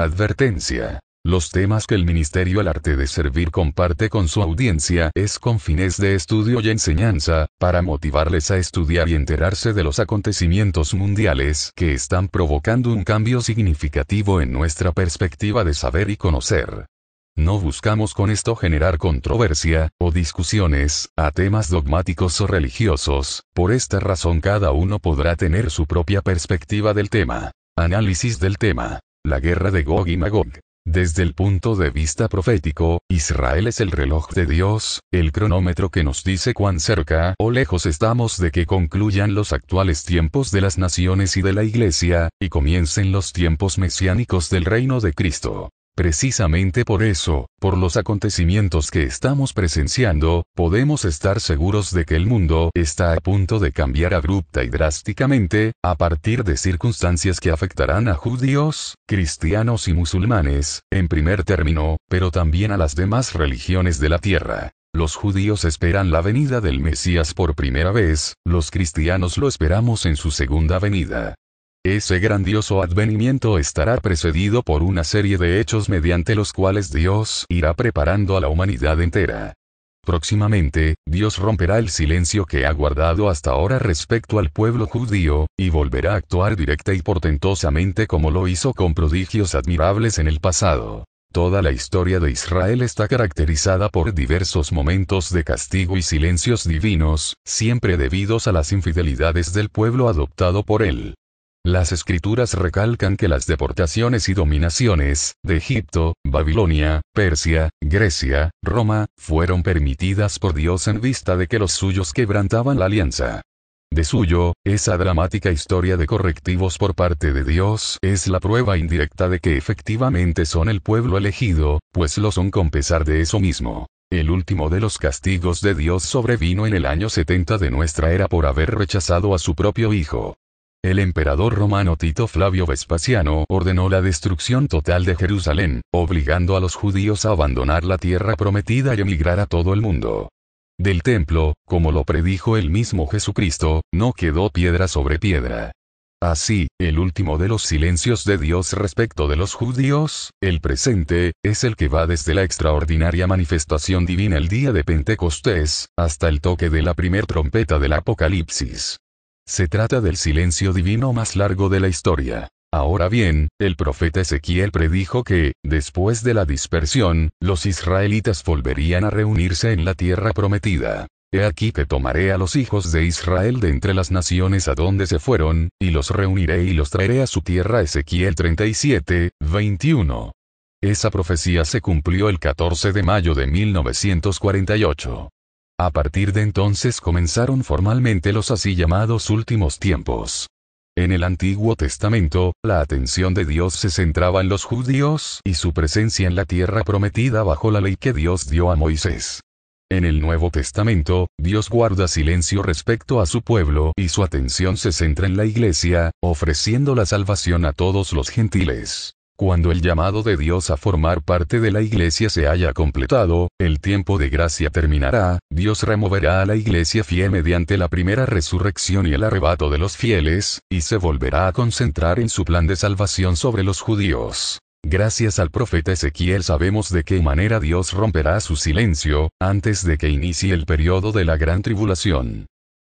Advertencia. Los temas que el Ministerio El Arte de Servir comparte con su audiencia es con fines de estudio y enseñanza, para motivarles a estudiar y enterarse de los acontecimientos mundiales que están provocando un cambio significativo en nuestra perspectiva de saber y conocer. No buscamos con esto generar controversia, o discusiones, a temas dogmáticos o religiosos. Por esta razón cada uno podrá tener su propia perspectiva del tema. Análisis del tema. La guerra de Gog y Magog. Desde el punto de vista profético, Israel es el reloj de Dios, el cronómetro que nos dice cuán cerca o lejos estamos de que concluyan los actuales tiempos de las naciones y de la Iglesia, y comiencen los tiempos mesiánicos del reino de Cristo. Precisamente por eso, por los acontecimientos que estamos presenciando, podemos estar seguros de que el mundo está a punto de cambiar abrupta y drásticamente, a partir de circunstancias que afectarán a judíos, cristianos y musulmanes, en primer término, pero también a las demás religiones de la tierra. Los judíos esperan la venida del Mesías por primera vez, los cristianos lo esperamos en su segunda venida. Ese grandioso advenimiento estará precedido por una serie de hechos mediante los cuales Dios irá preparando a la humanidad entera. Próximamente, Dios romperá el silencio que ha guardado hasta ahora respecto al pueblo judío, y volverá a actuar directa y portentosamente como lo hizo con prodigios admirables en el pasado. Toda la historia de Israel está caracterizada por diversos momentos de castigo y silencios divinos, siempre debidos a las infidelidades del pueblo adoptado por él. Las escrituras recalcan que las deportaciones y dominaciones, de Egipto, Babilonia, Persia, Grecia, Roma, fueron permitidas por Dios en vista de que los suyos quebrantaban la alianza. De suyo, esa dramática historia de correctivos por parte de Dios es la prueba indirecta de que efectivamente son el pueblo elegido, pues lo son con pesar de eso mismo. El último de los castigos de Dios sobrevino en el año 70 de nuestra era por haber rechazado a su propio hijo. El emperador romano Tito Flavio Vespasiano ordenó la destrucción total de Jerusalén, obligando a los judíos a abandonar la tierra prometida y emigrar a todo el mundo. Del templo, como lo predijo el mismo Jesucristo, no quedó piedra sobre piedra. Así, el último de los silencios de Dios respecto de los judíos, el presente, es el que va desde la extraordinaria manifestación divina el día de Pentecostés, hasta el toque de la primer trompeta del Apocalipsis. Se trata del silencio divino más largo de la historia. Ahora bien, el profeta Ezequiel predijo que, después de la dispersión, los israelitas volverían a reunirse en la tierra prometida. He aquí que tomaré a los hijos de Israel de entre las naciones a donde se fueron, y los reuniré y los traeré a su tierra. Ezequiel 37, 21. Esa profecía se cumplió el 14 de mayo de 1948. A partir de entonces comenzaron formalmente los así llamados últimos tiempos. En el Antiguo Testamento, la atención de Dios se centraba en los judíos y su presencia en la tierra prometida bajo la ley que Dios dio a Moisés. En el Nuevo Testamento, Dios guarda silencio respecto a su pueblo y su atención se centra en la Iglesia, ofreciendo la salvación a todos los gentiles. Cuando el llamado de Dios a formar parte de la Iglesia se haya completado, el tiempo de gracia terminará, Dios removerá a la Iglesia fiel mediante la primera resurrección y el arrebato de los fieles, y se volverá a concentrar en su plan de salvación sobre los judíos. Gracias al profeta Ezequiel sabemos de qué manera Dios romperá su silencio, antes de que inicie el periodo de la gran tribulación.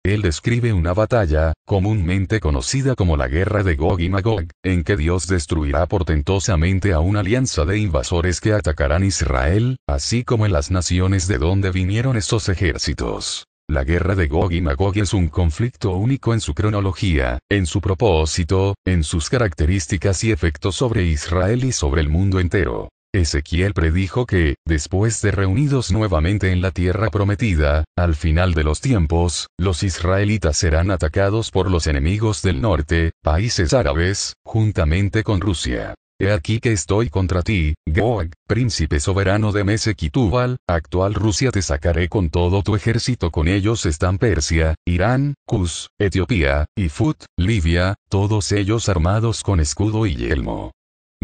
Él describe una batalla, comúnmente conocida como la guerra de Gog y Magog, en que Dios destruirá portentosamente a una alianza de invasores que atacarán Israel, así como en las naciones de donde vinieron esos ejércitos. La guerra de Gog y Magog es un conflicto único en su cronología, en su propósito, en sus características y efectos sobre Israel y sobre el mundo entero. Ezequiel predijo que, después de reunidos nuevamente en la tierra prometida, al final de los tiempos, los israelitas serán atacados por los enemigos del norte, países árabes, juntamente con Rusia. He aquí que estoy contra ti, Gog, príncipe soberano de Mesec y Tubal, actual Rusia. Te sacaré con todo tu ejército. Con ellos están Persia, Irán, Cus, Etiopía, y Fut, Libia, todos ellos armados con escudo y yelmo.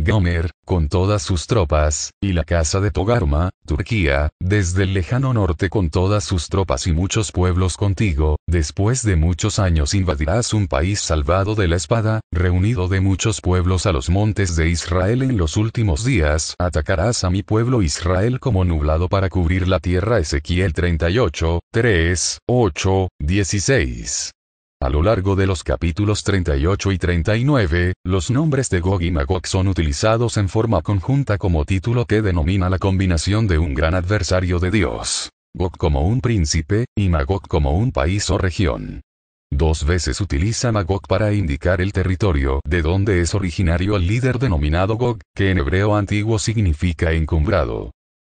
Gomer, con todas sus tropas, y la casa de Togarma, Turquía, desde el lejano norte con todas sus tropas y muchos pueblos contigo, después de muchos años invadirás un país salvado de la espada, reunido de muchos pueblos a los montes de Israel en los últimos días, atacarás a mi pueblo Israel como nublado para cubrir la tierra. Ezequiel 38, 3, 8, 16. A lo largo de los capítulos 38 y 39, los nombres de Gog y Magog son utilizados en forma conjunta como título que denomina la combinación de un gran adversario de Dios. Gog como un príncipe, y Magog como un país o región. Dos veces utiliza Magog para indicar el territorio de donde es originario el líder denominado Gog, que en hebreo antiguo significa encumbrado.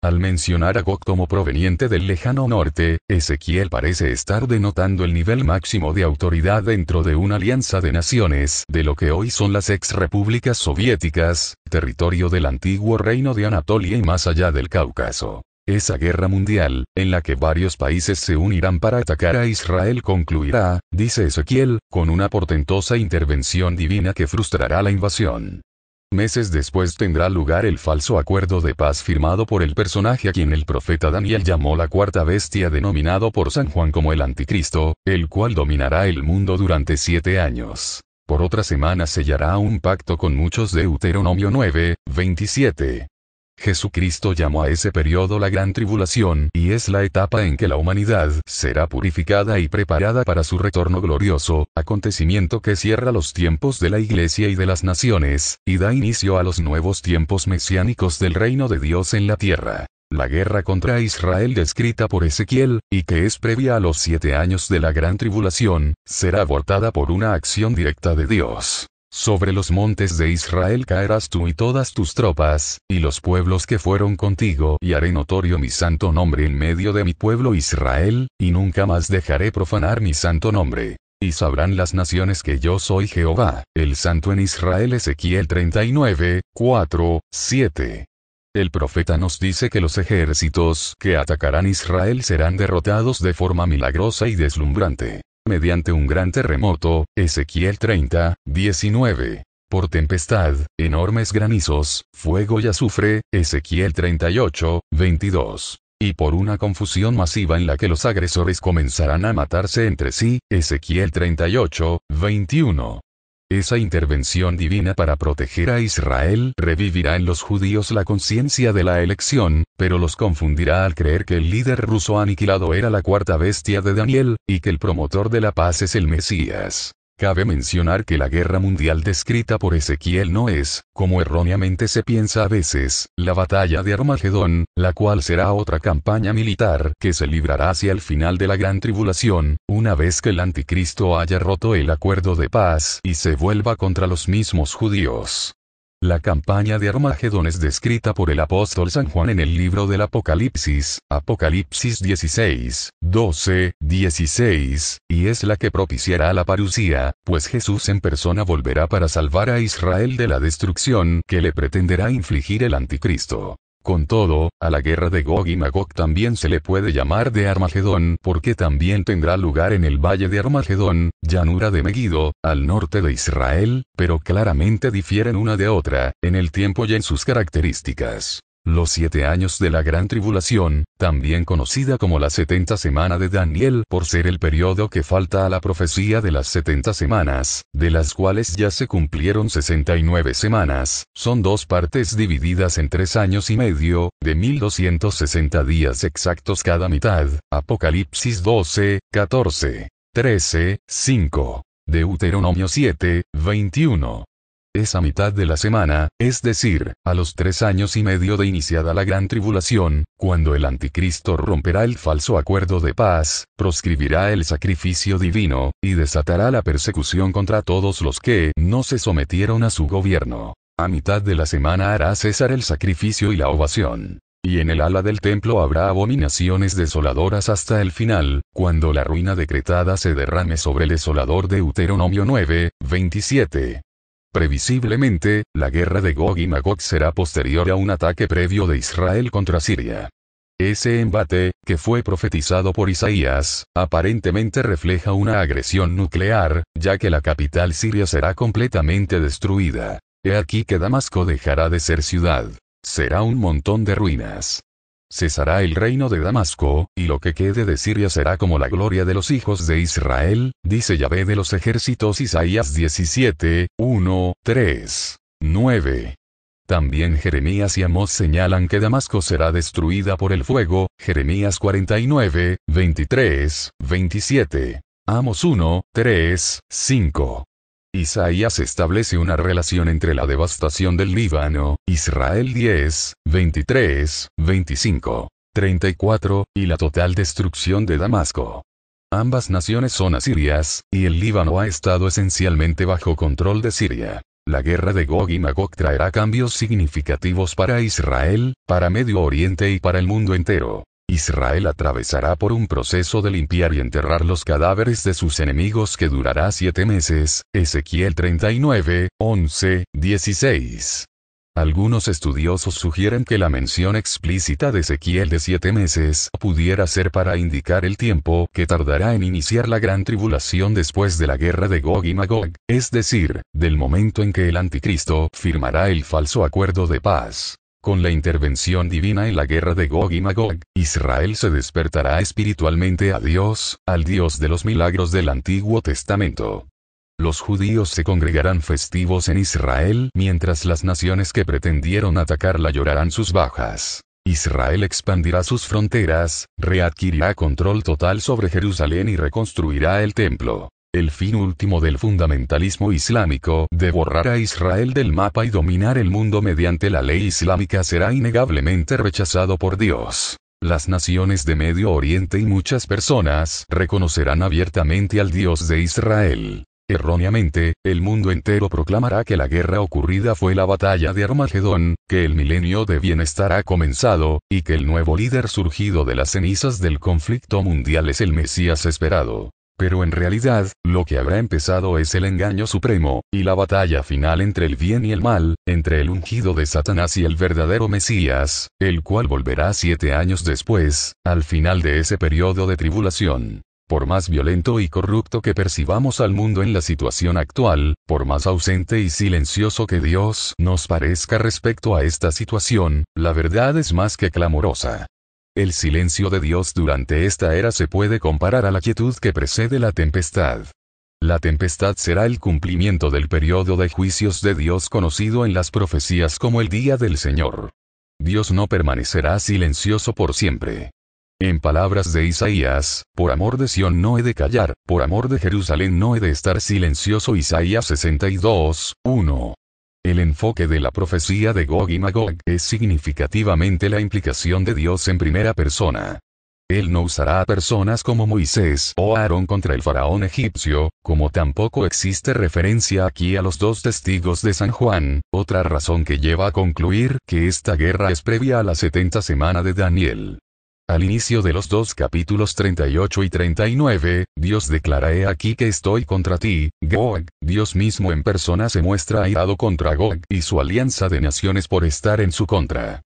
Al mencionar a Gog como proveniente del lejano norte, Ezequiel parece estar denotando el nivel máximo de autoridad dentro de una alianza de naciones de lo que hoy son las ex-repúblicas soviéticas, territorio del antiguo reino de Anatolia y más allá del Cáucaso. Esa guerra mundial, en la que varios países se unirán para atacar a Israel concluirá, dice Ezequiel, con una portentosa intervención divina que frustrará la invasión. Meses después tendrá lugar el falso acuerdo de paz firmado por el personaje a quien el profeta Daniel llamó la cuarta bestia denominado por San Juan como el Anticristo, el cual dominará el mundo durante 7 años. Por otra semana sellará un pacto con muchos. Deuteronomio 9, 27. Jesucristo llamó a ese periodo la Gran Tribulación, y es la etapa en que la humanidad será purificada y preparada para su retorno glorioso, acontecimiento que cierra los tiempos de la Iglesia y de las naciones, y da inicio a los nuevos tiempos mesiánicos del reino de Dios en la tierra. La guerra contra Israel descrita por Ezequiel, y que es previa a los 7 años de la Gran Tribulación, será abortada por una acción directa de Dios. Sobre los montes de Israel caerás tú y todas tus tropas, y los pueblos que fueron contigo, y haré notorio mi santo nombre en medio de mi pueblo Israel, y nunca más dejaré profanar mi santo nombre. Y sabrán las naciones que yo soy Jehová, el santo en Israel. Ezequiel 39, 4, 7. El profeta nos dice que los ejércitos que atacarán Israel serán derrotados de forma milagrosa y deslumbrante. Mediante un gran terremoto, Ezequiel 30, 19. Por tempestad, enormes granizos, fuego y azufre, Ezequiel 38, 22. Y por una confusión masiva en la que los agresores comenzarán a matarse entre sí, Ezequiel 38, 21. Esa intervención divina para proteger a Israel revivirá en los judíos la conciencia de la elección, pero los confundirá al creer que el líder ruso aniquilado era la cuarta bestia de Daniel, y que el promotor de la paz es el Mesías. Cabe mencionar que la guerra mundial descrita por Ezequiel no es, como erróneamente se piensa a veces, la batalla de Armagedón, la cual será otra campaña militar que se librará hacia el final de la gran tribulación, una vez que el anticristo haya roto el acuerdo de paz y se vuelva contra los mismos judíos. La campaña de Armagedón es descrita por el apóstol San Juan en el libro del Apocalipsis, Apocalipsis 16, 12, 16, y es la que propiciará la parucía, pues Jesús en persona volverá para salvar a Israel de la destrucción que le pretenderá infligir el anticristo. Con todo, a la guerra de Gog y Magog también se le puede llamar de Armagedón porque también tendrá lugar en el valle de Armagedón, llanura de Megido, al norte de Israel, pero claramente difieren una de otra, en el tiempo y en sus características. Los 7 años de la Gran Tribulación, también conocida como la 70 semana de Daniel por ser el periodo que falta a la profecía de las 70 semanas, de las cuales ya se cumplieron 69 semanas, son 2 partes divididas en 3 años y medio, de 1260 días exactos cada mitad, Apocalipsis 12, 14, 13, 5, Deuteronomio 7, 21. Esa mitad de la semana, es decir, a los 3 años y medio de iniciada la gran tribulación, cuando el anticristo romperá el falso acuerdo de paz, proscribirá el sacrificio divino, y desatará la persecución contra todos los que no se sometieron a su gobierno. A mitad de la semana hará cesar el sacrificio y la ovación. Y en el ala del templo habrá abominaciones desoladoras hasta el final, cuando la ruina decretada se derrame sobre el desolador. Deuteronomio 9, 27. Previsiblemente, la guerra de Gog y Magog será posterior a un ataque previo de Israel contra Siria. Ese embate, que fue profetizado por Isaías, aparentemente refleja una agresión nuclear, ya que la capital siria será completamente destruida. He aquí que Damasco dejará de ser ciudad. Será un montón de ruinas. Cesará el reino de Damasco, y lo que quede de Siria será como la gloria de los hijos de Israel, dice Yahvé de los ejércitos. Isaías 17, 1, 3, 9. También Jeremías y Amós señalan que Damasco será destruida por el fuego, Jeremías 49, 23, 27. Amós 1, 3, 5. Isaías establece una relación entre la devastación del Líbano, Israel 10, 23, 25, 34, y la total destrucción de Damasco. Ambas naciones son asirias, y el Líbano ha estado esencialmente bajo control de Siria. La guerra de Gog y Magog traerá cambios significativos para Israel, para Medio Oriente y para el mundo entero. Israel atravesará por un proceso de limpiar y enterrar los cadáveres de sus enemigos que durará 7 meses, Ezequiel 39, 11, 16. Algunos estudiosos sugieren que la mención explícita de Ezequiel de 7 meses pudiera ser para indicar el tiempo que tardará en iniciar la gran tribulación después de la guerra de Gog y Magog, es decir, del momento en que el anticristo firmará el falso acuerdo de paz. Con la intervención divina en la guerra de Gog y Magog, Israel se despertará espiritualmente a Dios, al Dios de los milagros del Antiguo Testamento. Los judíos se congregarán festivos en Israel, mientras las naciones que pretendieron atacarla llorarán sus bajas. Israel expandirá sus fronteras, readquirirá control total sobre Jerusalén y reconstruirá el templo. El fin último del fundamentalismo islámico de borrar a Israel del mapa y dominar el mundo mediante la ley islámica será innegablemente rechazado por Dios. Las naciones de Medio Oriente y muchas personas reconocerán abiertamente al Dios de Israel. Erróneamente, el mundo entero proclamará que la guerra ocurrida fue la batalla de Armagedón, que el milenio de bienestar ha comenzado, y que el nuevo líder surgido de las cenizas del conflicto mundial es el Mesías esperado. Pero en realidad, lo que habrá empezado es el engaño supremo, y la batalla final entre el bien y el mal, entre el ungido de Satanás y el verdadero Mesías, el cual volverá 7 años después, al final de ese periodo de tribulación. Por más violento y corrupto que percibamos al mundo en la situación actual, por más ausente y silencioso que Dios nos parezca respecto a esta situación, la verdad es más que clamorosa. El silencio de Dios durante esta era se puede comparar a la quietud que precede la tempestad. La tempestad será el cumplimiento del periodo de juicios de Dios conocido en las profecías como el día del Señor. Dios no permanecerá silencioso por siempre. En palabras de Isaías, por amor de Sión no he de callar, por amor de Jerusalén no he de estar silencioso. Isaías 62, 1. El enfoque de la profecía de Gog y Magog es significativamente la implicación de Dios en primera persona. Él no usará a personas como Moisés o Aarón contra el faraón egipcio, como tampoco existe referencia aquí a los 2 testigos de San Juan, otra razón que lleva a concluir que esta guerra es previa a la 70 semana de Daniel. Al inicio de los 2 capítulos 38 y 39, Dios declara: he aquí que estoy contra ti, Gog. Dios mismo en persona se muestra airado contra Gog y su alianza de naciones por estar en su contra.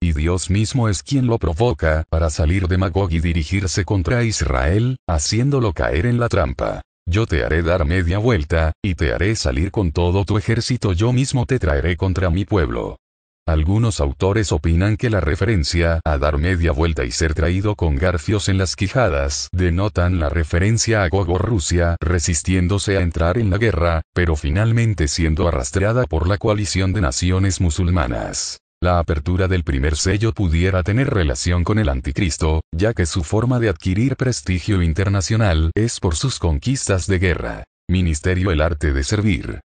Y Dios mismo es quien lo provoca para salir de Magog y dirigirse contra Israel, haciéndolo caer en la trampa. Yo te haré dar media vuelta, y te haré salir con todo tu ejército, yo mismo te traeré contra mi pueblo. Algunos autores opinan que la referencia a dar media vuelta y ser traído con garfios en las quijadas denotan la referencia a Gog o Rusia resistiéndose a entrar en la guerra, pero finalmente siendo arrastrada por la coalición de naciones musulmanas. La apertura del primer sello pudiera tener relación con el anticristo, ya que su forma de adquirir prestigio internacional es por sus conquistas de guerra. Ministerio El Arte de Servir.